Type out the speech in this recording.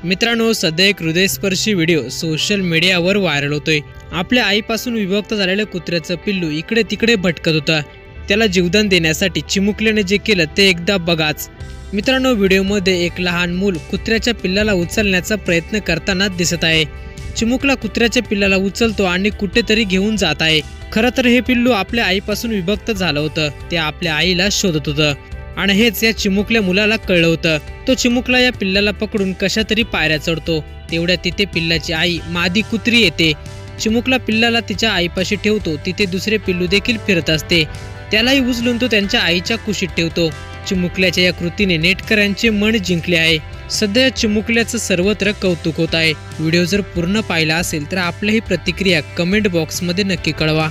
मित्रांनो, सध्या एक हृदयस्पर्शी व्हिडिओ सोशल मीडियावर व्हायरल होतोय। आपल्या आईपासून विभक्त झालेल्या कुत्र्याचं पिल्लू इकडे तिकडे भटकत होतं। त्याला जीवदान देण्यासाठी चिमुकल्याने जे केलं ते एकदा बघाच। मित्रांनो, व्हिडिओमध्ये एक लहान मूल कुत्र्याच्या पिल्लाला उचलण्याचा प्रयत्न करताना दिसत आहे। चिमुकला कुत्र्याच्या पिल्लाला उचलतो आणि कुठेतरी घेऊन जात आहे। खरं तर हे पिल्लू आपल्या आईपासून विभक्त झालं होतं। ते आपल्या आईला शोधत होतं आणि हेच या चिमुकल्या मुलाला कळलं होतं। तो चिमुकला या पिल्लाला पकडून कशा तरी पायऱ्या चढतो। तेवढ्या तिथे पिल्लाची आई मादी कुत्री येते। चिमुकला पिल्लाला तिच्या आईपाशी ठेवतो। तिथे दुसरे पिल्लू देखील फिरत असते। त्यालाही उचलून तो त्यांच्या आईच्या कुशीत ठेवतो। चिमुकल्याच्या या कृतीने नेटकऱ्यांचे मन जिंकले आहे। सध्या चिमुकल्याचं सर्वत्र कौतुक होत आहे। व्हिडिओ जर पूर्ण पाहिला असेल तर आपल्याही प्रतिक्रिया कमेंट बॉक्समध्ये नक्की कळवा।